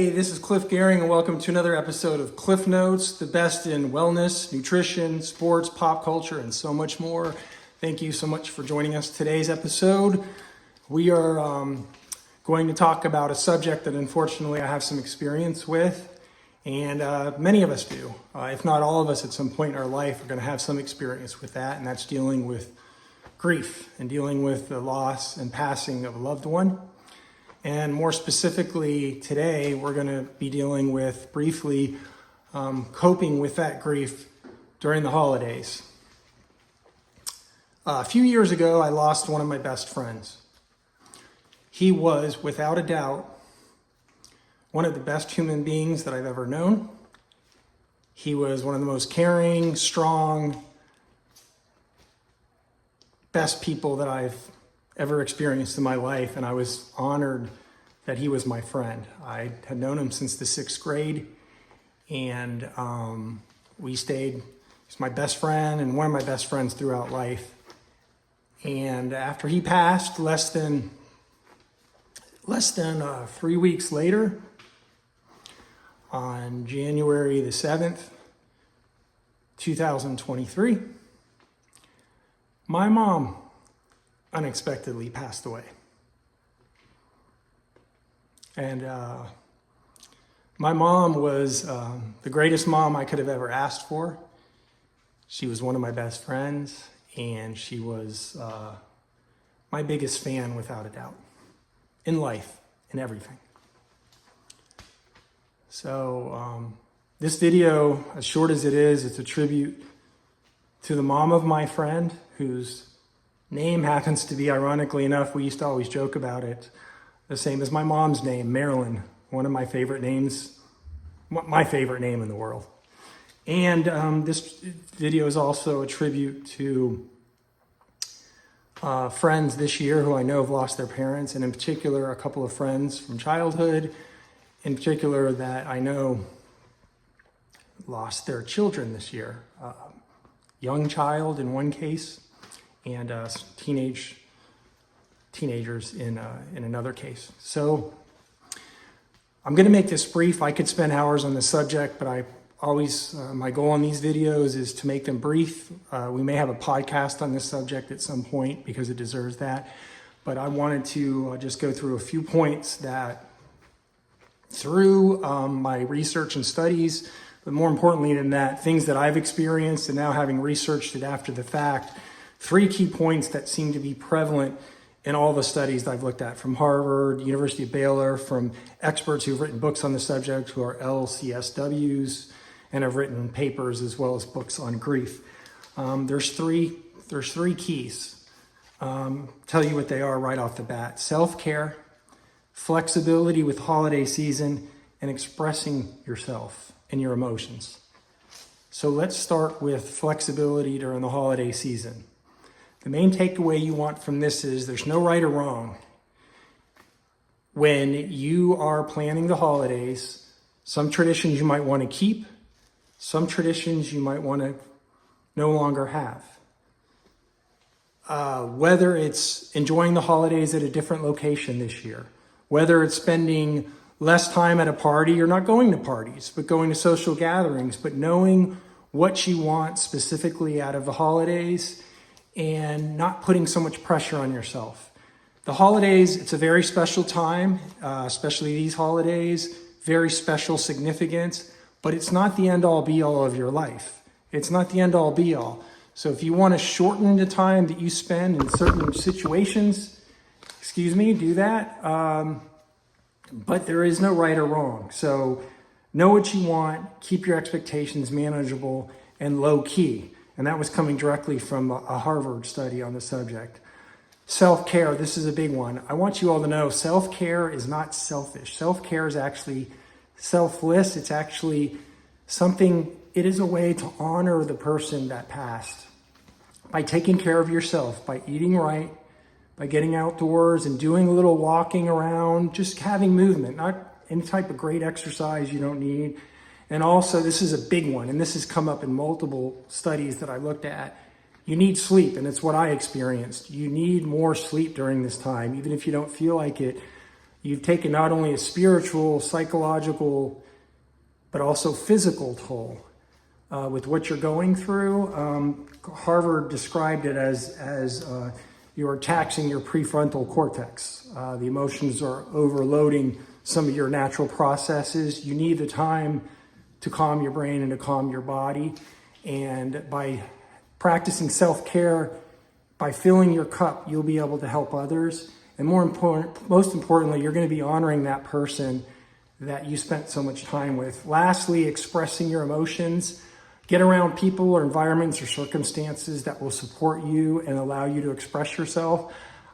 Hey, this is Cliff Gehring, and welcome to another episode of Cliff Notes, the best in wellness, nutrition, sports, pop culture, and so much more. Thank you so much for joining us. Today's episode, we are going to talk about a subject that unfortunately I have some experience with, and many of us do. If not all of us at some point in our life are going to have some experience with that, and that's dealing with grief and dealing with the loss and passing of a loved one. And more specifically, today we're going to be dealing with briefly coping with that grief during the holidays. A few years ago, I lost one of my best friends. He was, without a doubt, one of the best human beings that I've ever known. He was one of the most caring, strong, best people that I've ever experienced in my life, and I was honored that he was my friend. I had known him since the 6th grade, and he's my best friend and one of my best friends throughout life. And after he passed, less than 3 weeks later, on January the 7th, 2023, my mom unexpectedly passed away. And my mom was the greatest mom I could have ever asked for. She was one of my best friends, and she was my biggest fan without a doubt, in life, in everything. So this video, as short as it is, it's a tribute to the mom of my friend, whose name happens to be, ironically enough, we used to always joke about it, the same as my mom's name, Marilyn, one of my favorite names, my favorite name in the world. And this video is also a tribute to friends this year who I know have lost their parents, and in particular, a couple of friends from childhood, in particular, that I know lost their children this year. Young child in one case, and teenagers in another case. So I'm going to make this brief. I could spend hours on the subject, but I always, my goal on these videos is to make them brief. We may have a podcast on this subject at some point because it deserves that. But I wanted to just go through a few points that through my research and studies, but more importantly than that, things that I've experienced and now having researched it after the fact, 3 key points that seem to be prevalent in all the studies that I've looked at, from Harvard, University of Baylor, from experts who've written books on the subject, who are LCSWs, and have written papers as well as books on grief. There's three keys. Tell you what they are right off the bat: self-care, flexibility with holiday season, and expressing yourself and your emotions. So let's start with flexibility during the holiday season. The main takeaway you want from this is there's no right or wrong. When you are planning the holidays, some traditions you might want to keep, some traditions you might want to no longer have. Whether it's enjoying the holidays at a different location this year, whether it's spending less time at a party or not going to parties, but going to social gatherings, but knowing what you want specifically out of the holidays and not putting so much pressure on yourself. The holidays, it's a very special time, especially these holidays, very special significance, but it's not the end-all be-all of your life. It's not the end-all be-all. So if you want to shorten the time that you spend in certain situations, do that. But there is no right or wrong. So know what you want, keep your expectations manageable and low key. And that was coming directly from a Harvard study on the subject. Self-care, this is a big one. I want you all to know self-care is not selfish. Self-care is actually selfless. It's actually something, it is a way to honor the person that passed. By taking care of yourself, by eating right, by getting outdoors and doing a little walking around, just having movement, not any type of great exercise you don't need. And also, this is a big one, and this has come up in multiple studies that I looked at. You need sleep, and it's what I experienced. You need more sleep during this time, even if you don't feel like it. You've taken not only a spiritual, psychological, but also physical toll with what you're going through. Harvard described it as you're taxing your prefrontal cortex. The emotions are overloading some of your natural processes. You need the time to calm your brain and to calm your body. And by practicing self-care, by filling your cup, you'll be able to help others. And most importantly, you're going to be honoring that person that you spent so much time with. Lastly, expressing your emotions. Get around people or environments or circumstances that will support you and allow you to express yourself.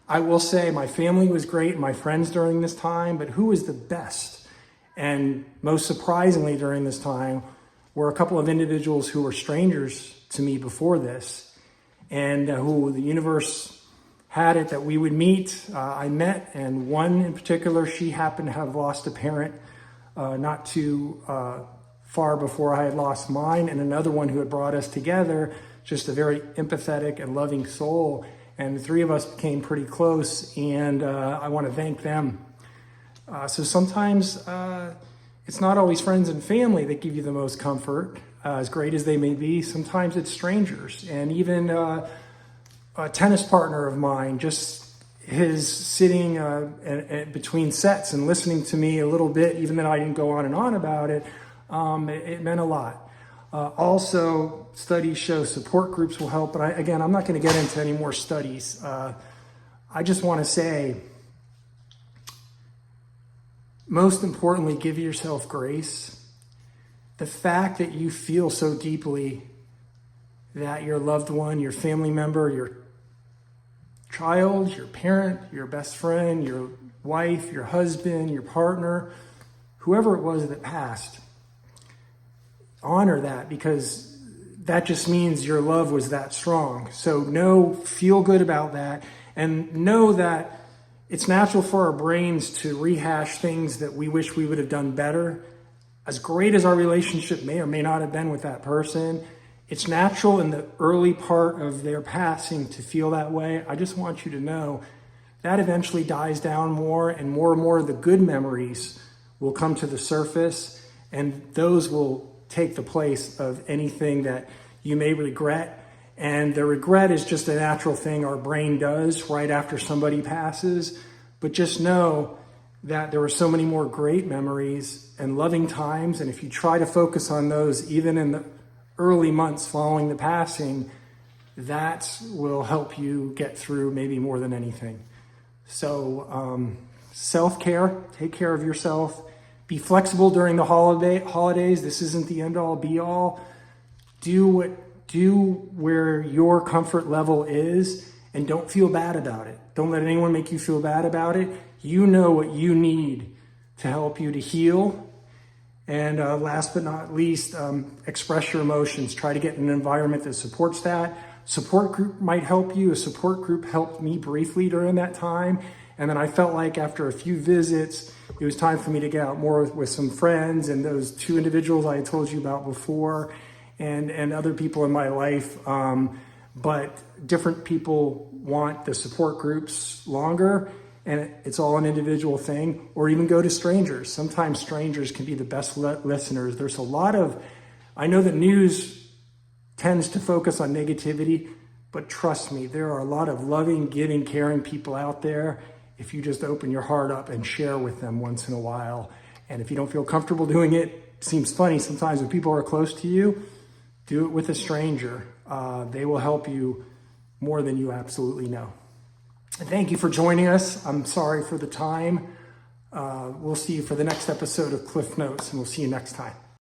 I will say my family was great and my friends during this time, but who was the best? And most surprisingly during this time were a couple of individuals who were strangers to me before this, and who the universe had it that we would meet. I met, and one in particular, she happened to have lost a parent not too far before I had lost mine, and another one who had brought us together, just a very empathetic and loving soul. And the three of us became pretty close, and I want to thank them. So sometimes it's not always friends and family that give you the most comfort, as great as they may be. Sometimes it's strangers, and even a tennis partner of mine, just his sitting between sets and listening to me a little bit, even though I didn't go on and on about it, it meant a lot. Also, studies show support groups will help, but I'm not going to get into any more studies. I just want to say, most importantly, give yourself grace. The fact that you feel so deeply that your loved one, your family member, your child, your parent, your best friend, your wife, your husband, your partner, whoever it was that passed, honor that, because that just means your love was that strong. So feel good about that, and know that it's natural for our brains to rehash things that we wish we would have done better. As great as our relationship may or may not have been with that person, it's natural in the early part of their passing to feel that way. I just want you to know that eventually dies down more and more of the good memories will come to the surface, and those will take the place of anything that you may regret. And the regret is just a natural thing our brain does right after somebody passes. But just know that there were so many more great memories and loving times, and if you try to focus on those, even in the early months following the passing, that will help you get through maybe more than anything. So self-care, take care of yourself. Be flexible during the holidays. This isn't the end-all, be-all. Do where your comfort level is, and don't feel bad about it. Don't let anyone make you feel bad about it. You know what you need to help you to heal. And last but not least, express your emotions. Try to get an environment that supports that. Support group might help you. A support group helped me briefly during that time. And then I felt like after a few visits, it was time for me to get out more with some friends and those two individuals I had told you about before, and other people in my life. But different people want the support groups longer, and it's all an individual thing. Or even go to strangers. Sometimes strangers can be the best listeners. There's a lot of, I know the news tends to focus on negativity, but trust me, there are a lot of loving, giving, caring people out there if you just open your heart up and share with them once in a while. And if you don't feel comfortable doing it, seems funny sometimes when people are close to you, do it with a stranger. They will help you more than you absolutely know. And thank you for joining us. I'm sorry for the time. We'll see you for the next episode of Cliff Notes, and we'll see you next time.